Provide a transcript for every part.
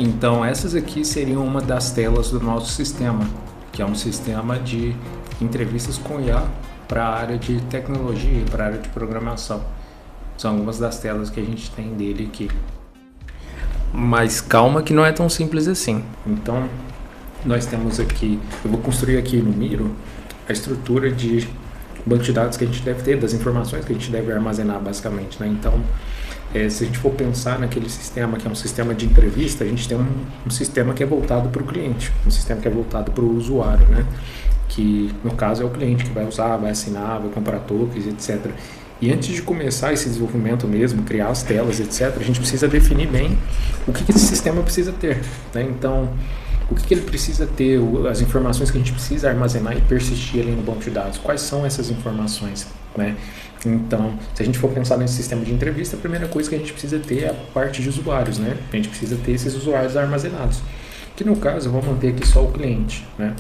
Então essas aqui seriam uma das telas do nosso sistema, que é um sistema de entrevistas com IA para a área de tecnologia, para a área de programação. São algumas das telas que a gente tem dele aqui. Mas calma que não é tão simples assim. Então nós temos aqui, eu vou construir aqui no Miro a estrutura de banco de dados que a gente deve ter, das informações que a gente deve armazenar basicamente, né? Então se a gente for pensar naquele sistema que é um sistema de entrevista, a gente tem um sistema que é voltado para o cliente, um sistema que é voltado para o usuário, né? Que no caso é o cliente que vai usar, vai assinar, vai comprar tokens, etc. E antes de começar esse desenvolvimento mesmo, criar as telas, etc., a gente precisa definir bem o que esse sistema precisa ter, né? Então, o que ele precisa ter, as informações que a gente precisa armazenar e persistir ali no banco de dados, quais são essas informações, né? Então, se a gente for pensar nesse sistema de entrevista, a primeira coisa que a gente precisa ter é a parte de usuários, né? A gente precisa ter esses usuários armazenados, que no caso eu vou manter aqui só o cliente, né?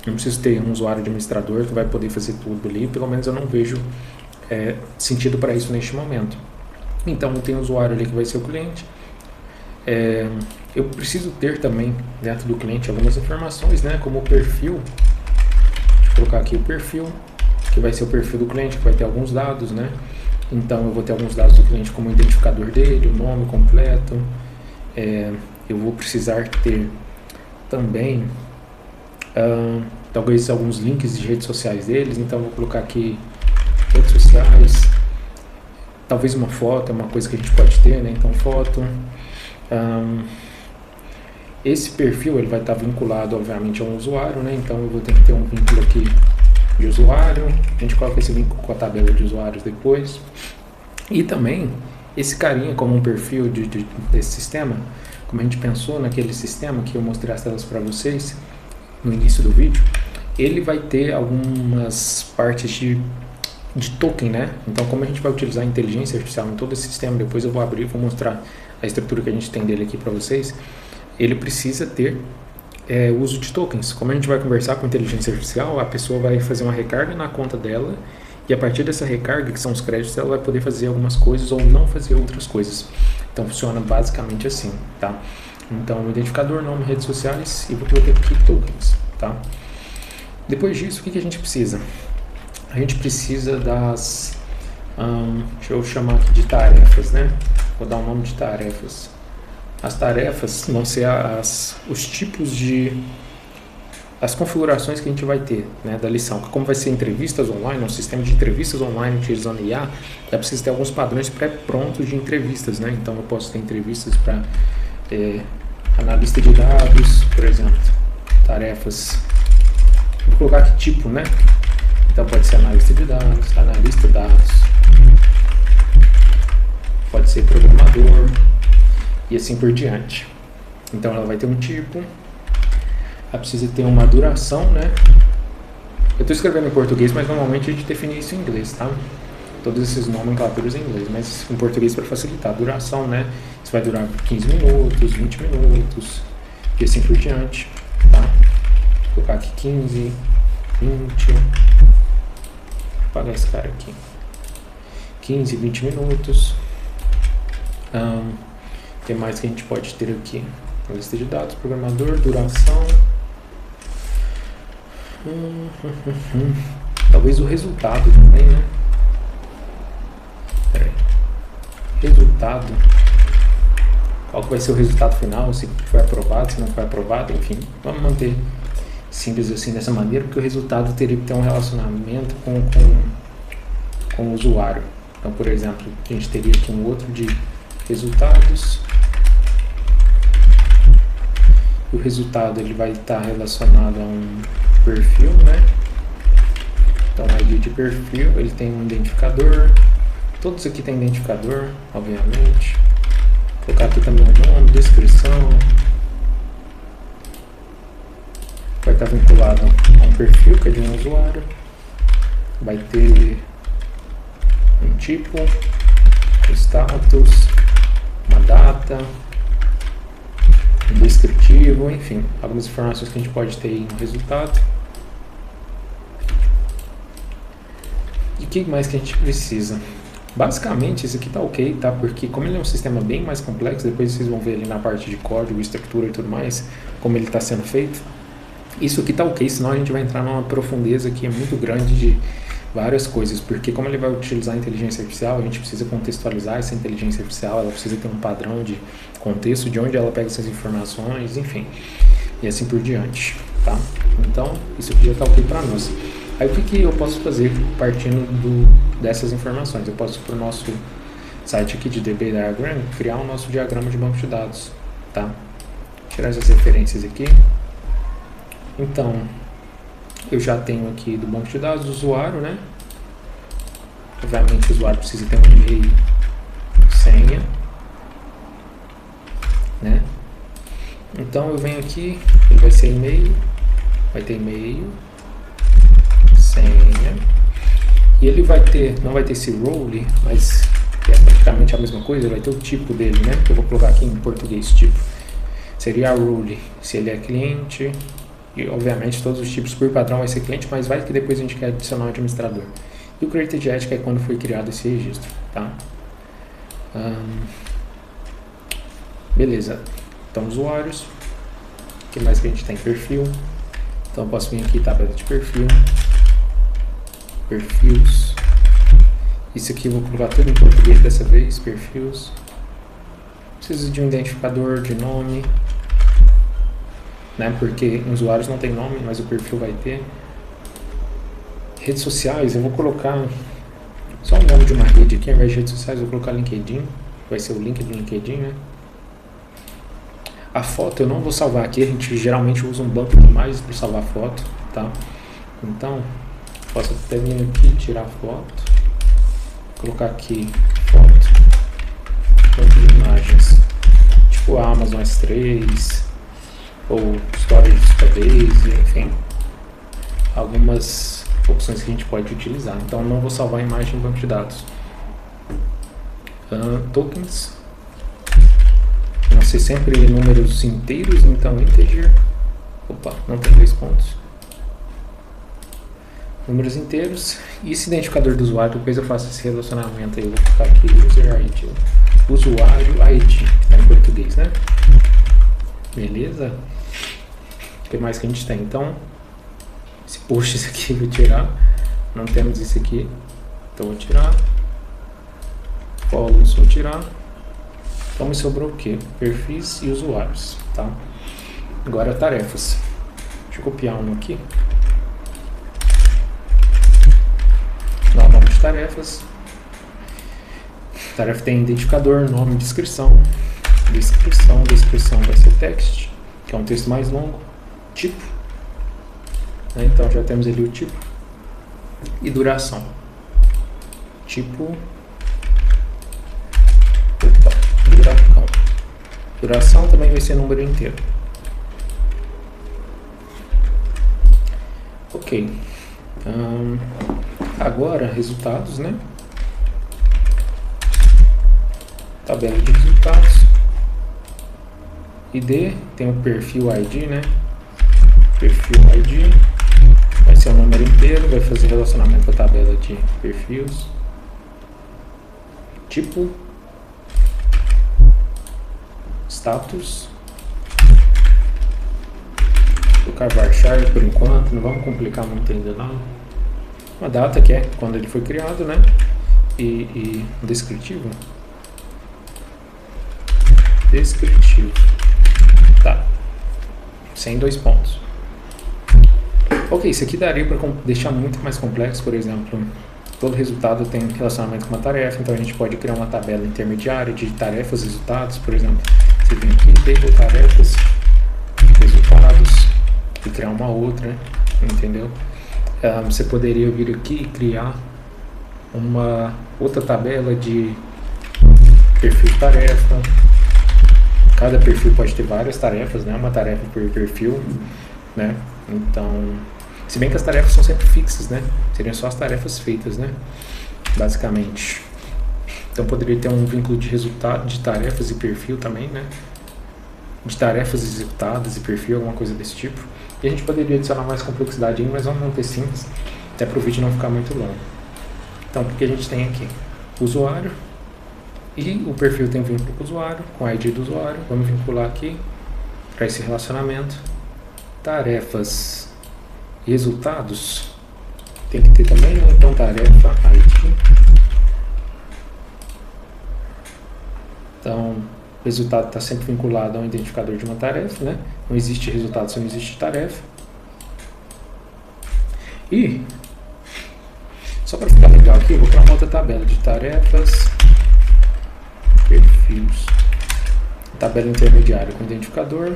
Eu não preciso ter um usuário administrador que vai poder fazer tudo ali, pelo menos eu não vejo sentido para isso neste momento. Então, tem um usuário ali que vai ser o cliente. Eu preciso ter também dentro do cliente algumas informações, né? Como o perfil. Deixa eu colocar aqui o perfil, que vai ser o perfil do cliente, que vai ter alguns dados, né? Então eu vou ter alguns dados do cliente como o identificador dele, o nome completo. Eu vou precisar ter também talvez alguns links de redes sociais deles, então eu vou colocar aqui redes sociais, talvez uma foto, é uma coisa que a gente pode ter, né? Então foto. Esse perfil ele vai estar vinculado obviamente a um usuário, né? Então eu vou ter que ter um vínculo aqui de usuário, a gente coloca esse vínculo com a tabela de usuários depois. E também esse carinha como um perfil desse sistema, como a gente pensou naquele sistema que eu mostrei as telas para vocês no início do vídeo, ele vai ter algumas partes de token, né? Então como a gente vai utilizar a inteligência artificial em todo esse sistema, depois eu vou abrir e vou mostrar a estrutura que a gente tem dele aqui para vocês, ele precisa ter uso de tokens. Como a gente vai conversar com inteligência artificial, a pessoa vai fazer uma recarga na conta dela e a partir dessa recarga, que são os créditos, ela vai poder fazer algumas coisas ou não fazer outras coisas. Então funciona basicamente assim, tá? Então identificador, nome, redes sociais e vou colocar aqui tokens, tá? Depois disso, o que a gente precisa? A gente precisa das, deixa eu chamar aqui de tarefas, né? Vou dar um nome de tarefas. As tarefas vão ser os tipos as configurações que a gente vai ter, né, da lição. Como vai ser entrevistas online, um sistema de entrevistas online utilizando IA, é preciso ter alguns padrões pré-prontos de entrevistas, né? Então eu posso ter entrevistas para analista de dados, por exemplo, tarefas. Vou colocar aqui tipo, né? Então pode ser analista de dados, pode ser programador e assim por diante. Então ela vai ter um tipo, ela precisa ter uma duração, né? Eu estou escrevendo em português, mas normalmente a gente define isso em inglês, tá? Todos esses nomenclaturas em inglês, mas em português para facilitar. Duração, né? Isso vai durar 15 minutos, 20 minutos e assim por diante, tá? Vou colocar aqui 15, 20. Vou apagar esse cara aqui. 15, 20 minutos. O que mais que a gente pode ter aqui? A lista de dados, programador, duração. Talvez o resultado também, né? Resultado. Qual que vai ser o resultado final? Se foi aprovado, se não foi aprovado, enfim. Vamos manter simples assim dessa maneira, porque o resultado teria que ter um relacionamento com o usuário. Então, por exemplo, a gente teria aqui um outro de resultados. O resultado ele vai estar relacionado a um perfil, né? Então, o ID de perfil, ele tem um identificador. Todos aqui tem identificador, obviamente. Vou colocar aqui também o nome, descrição. Vai estar vinculado a um perfil que é de um usuário. Vai ter um tipo, status, uma data, um descritivo, enfim, algumas informações que a gente pode ter aí no resultado. E o que mais que a gente precisa? Basicamente, esse aqui tá ok, tá? Porque como ele é um sistema bem mais complexo, depois vocês vão ver ali na parte de código, estrutura e tudo mais, como ele está sendo feito. Isso aqui tá ok, senão a gente vai entrar numa profundeza que é muito grande de várias coisas, porque como ele vai utilizar a inteligência artificial, a gente precisa contextualizar essa inteligência artificial, ela precisa ter um padrão de contexto, de onde ela pega essas informações, enfim, e assim por diante, tá? Então, isso aqui já tá ok para nós. Aí o que eu posso fazer partindo dessas informações? Eu posso ir para o nosso site aqui de DB Diagram, criar o nosso diagrama de banco de dados, tá? Tirar essas referências aqui. Então, eu já tenho aqui do banco de dados o usuário, né? Obviamente o usuário precisa ter um e-mail, senha, né? Então eu venho aqui, ele vai ser e-mail, vai ter e-mail, senha, e ele vai ter, não vai ter esse role, mas é praticamente a mesma coisa, vai ter o tipo dele, né? Que eu vou colocar aqui em português, tipo. Seria a role, se ele é cliente, e obviamente todos os tipos por padrão vai ser cliente, mas vai que depois a gente quer adicionar um administrador. E o created at, que é quando foi criado esse registro, tá? Beleza. Então, usuários. O que mais que a gente tem? Perfil. Então, eu posso vir aqui, tabela de perfil. Perfis. Isso aqui eu vou colocar tudo em português dessa vez. Perfis. Preciso de um identificador de nome, né? Porque usuários não tem nome, mas o perfil vai ter. Redes sociais, eu vou colocar só o nome de uma rede aqui. Ao invés de redes sociais, eu vou colocar LinkedIn. Vai ser o link do LinkedIn, né? A foto eu não vou salvar aqui, a gente geralmente usa um banco de imagens para salvar foto, tá? Então, posso até vir aqui, tirar a foto, colocar aqui foto, banco de imagens, tipo a Amazon S3, ou Storage Database, enfim, algumas opções que a gente pode utilizar. Então, não vou salvar a imagem em banco de dados. Tokens. Vão ser sempre números inteiros, então integer. Opa, não tem 2 pontos. Números inteiros. E esse identificador do usuário, depois eu faço esse relacionamento aí. Eu vou colocar aqui user ID. Usuário ID, que está em português, né? Beleza? O que mais que a gente tem? Então, esse post esse aqui eu vou tirar. Não temos isso aqui. Então eu vou tirar. Columns vou tirar. Então me sobrou o que? Perfis e usuários, tá? Agora tarefas. Deixa eu copiar um aqui. Dá o nome de tarefas. Tarefa tem identificador, nome, descrição. Descrição vai ser text, que é um texto mais longo. Tipo. Né? Então já temos ali o tipo. E duração. Tipo. Duração também vai ser número inteiro. Ok. Agora, resultados, né? Tabela de resultados. ID, tem o perfil ID, né? Perfil ID. Vai ser o número inteiro, vai fazer relacionamento com a tabela de perfis. Tipo. Status. Vou colocar varchar por enquanto, não vamos complicar muito ainda não. Uma data que é quando ele foi criado, né? E um descritivo. Descritivo. Tá. Sem 2 pontos. Ok, isso aqui daria para deixar muito mais complexo, por exemplo. Todo resultado tem um relacionamento com uma tarefa, então a gente pode criar uma tabela intermediária de tarefas e resultados, por exemplo. Você vem aqui, table tarefas, resultados, e criar uma outra, entendeu? Você poderia vir aqui e criar uma outra tabela de perfil tarefa. Cada perfil pode ter várias tarefas, né? Uma tarefa por perfil, né? Então, se bem que as tarefas são sempre fixas, né? Seriam só as tarefas feitas, né? Basicamente. Então poderia ter um vínculo de resultado, de tarefas e perfil também, né? De tarefas executadas e perfil, alguma coisa desse tipo. E a gente poderia adicionar mais complexidade ainda, mas vamos manter simples, até para o vídeo não ficar muito longo. Então, o que a gente tem aqui? usuário, e o perfil tem vínculo com o usuário, com a ID do usuário. Vamos vincular aqui para esse relacionamento. Tarefas, resultados, tem que ter também, né? Então tarefa ID. Então, o resultado está sempre vinculado a um identificador de uma tarefa, né? Não existe resultado se não existe tarefa. E, só para ficar legal aqui, eu vou criar uma outra tabela de tarefas, perfis, tabela intermediária com identificador,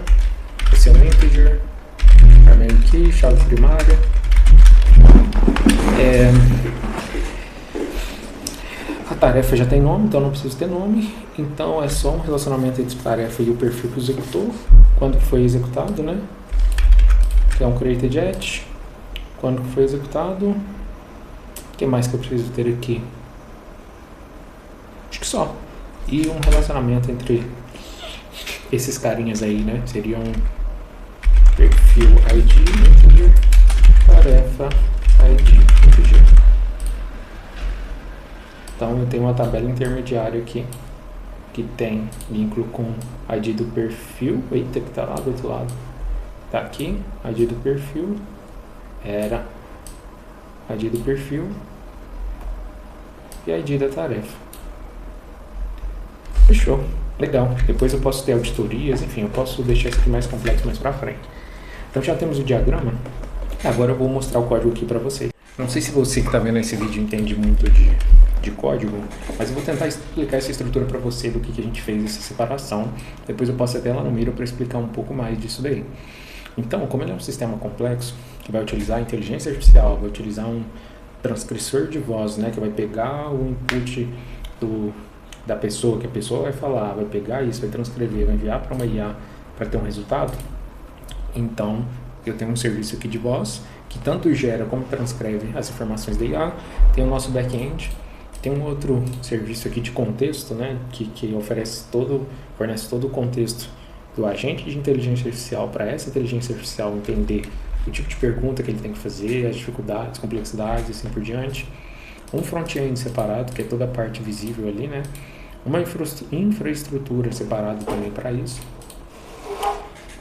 esse é um integer, primary key, chave primária. A tarefa já tem nome, então não precisa ter nome. Então é só um relacionamento entre a tarefa e o perfil que executou, quando foi executado, né? Que é um created at, quando foi executado. O que mais que eu preciso ter aqui? Acho que só. E um relacionamento entre esses carinhas aí, né? Seria um perfil ID, integer, tarefa ID, integer. Então eu tenho uma tabela intermediária aqui que tem vínculo com ID do perfil. Eita, que tá lá do outro lado. Tá aqui, ID do perfil. Era ID do perfil e ID da tarefa. Fechou. Legal. Depois eu posso ter auditorias, enfim, eu posso deixar isso aqui mais complexo mais pra frente. Então já temos o diagrama. Agora eu vou mostrar o código aqui para vocês. Não sei se você que está vendo esse vídeo entende muito de código, mas eu vou tentar explicar essa estrutura para você do que a gente fez essa separação. Depois eu posso até lá no Miro para explicar um pouco mais disso daí. Então, como ele é um sistema complexo, que vai utilizar inteligência artificial, vai utilizar um transcritor de voz, né, que vai pegar o input da pessoa, que a pessoa vai falar, vai pegar isso, vai transcrever, vai enviar para uma IA para ter um resultado. Então, eu tenho um serviço aqui de voz que tanto gera como transcreve as informações da IA. Tem o nosso back-end, tem um outro serviço aqui de contexto, né, que fornece todo o contexto do agente de inteligência artificial para essa inteligência artificial entender o tipo de pergunta que ele tem que fazer, as dificuldades, complexidades e assim por diante. Um front-end separado, que é toda a parte visível ali, né? Uma infraestrutura separada também para isso.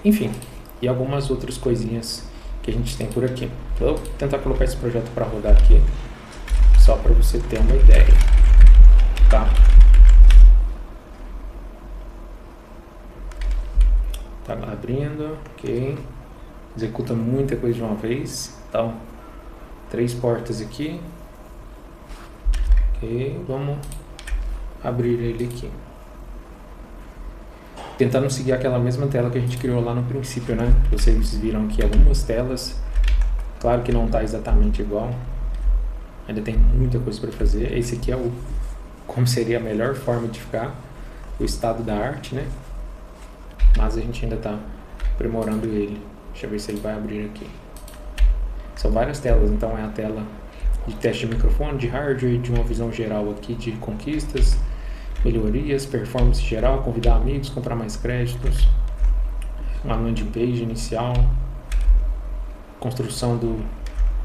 Enfim, e algumas outras coisinhas que a gente tem por aqui. Então, eu vou tentar colocar esse projeto para rodar aqui, só para você ter uma ideia, tá? Tá abrindo, ok. Executa muita coisa de uma vez. Então, 3 portas aqui. Ok, vamos abrir ele aqui. Tentando seguir aquela mesma tela que a gente criou lá no princípio, né? Vocês viram aqui algumas telas. Claro que não está exatamente igual. Ainda tem muita coisa para fazer. Esse aqui é como seria a melhor forma de ficar, o estado da arte, né? Mas a gente ainda está aprimorando ele. Deixa eu ver se ele vai abrir aqui. São várias telas, então é a tela de teste de microfone, de hardware, de uma visão geral aqui de conquistas, melhorias, performance geral, convidar amigos, comprar mais créditos, uma landing page inicial, construção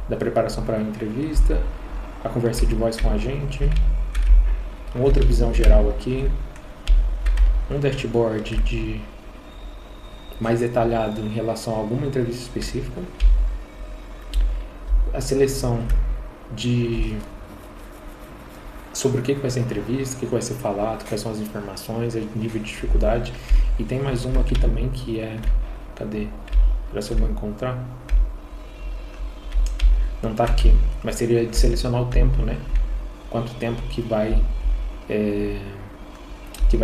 da preparação para a entrevista, a conversa de voz com a gente, uma outra visão geral aqui, um dashboard mais detalhado em relação a alguma entrevista específica, a seleção sobre o que vai ser a entrevista, o que vai ser falado, quais são as informações, o nível de dificuldade. E tem mais uma aqui também que é... Cadê? Para se eu vou encontrar. Não está aqui, mas seria de selecionar o tempo, né? Quanto tempo que vai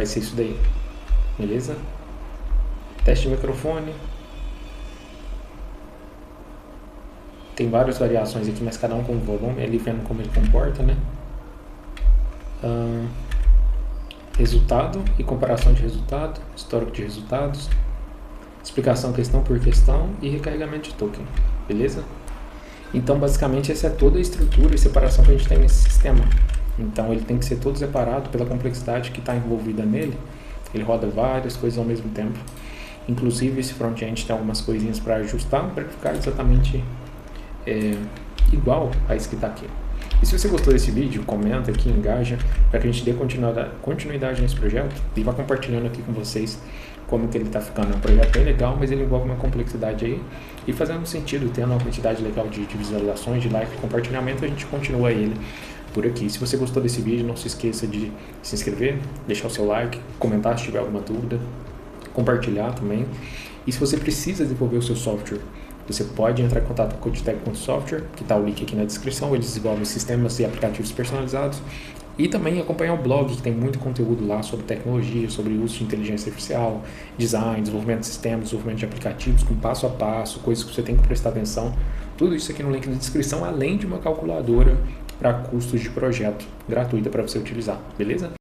ser isso daí. Beleza? Teste de microfone. Tem várias variações aqui, mas cada um com volume, ali vendo como ele comporta, né? Resultado e comparação de resultado, histórico de resultados, explicação questão por questão e recarregamento de token, beleza? Então, basicamente, essa é toda a estrutura e separação que a gente tem nesse sistema. Então, ele tem que ser todo separado pela complexidade que está envolvida nele. Ele roda várias coisas ao mesmo tempo. Inclusive, esse front-end tem algumas coisinhas para ajustar, para ficar exatamente igual a esse que está aqui. E se você gostou desse vídeo, comenta aqui, engaja, para que a gente dê continuidade nesse projeto e vá compartilhando aqui com vocês como que ele está ficando. É um projeto bem legal, mas ele envolve uma complexidade aí, e fazendo sentido, tendo uma quantidade legal de visualizações, de like, compartilhamento, a gente continua ele por aqui. Se você gostou desse vídeo, não se esqueça de se inscrever, deixar o seu like, comentar se tiver alguma dúvida, compartilhar também. E se você precisa desenvolver o seu software, você pode entrar em contato com a Codetech.software, que está o link aqui na descrição. Eles desenvolvem sistemas e aplicativos personalizados. E também acompanhar o blog, que tem muito conteúdo lá sobre tecnologia, sobre uso de inteligência artificial, design, desenvolvimento de sistemas, desenvolvimento de aplicativos, com passo a passo, coisas que você tem que prestar atenção. Tudo isso aqui no link na descrição, além de uma calculadora para custos de projeto gratuita para você utilizar, beleza?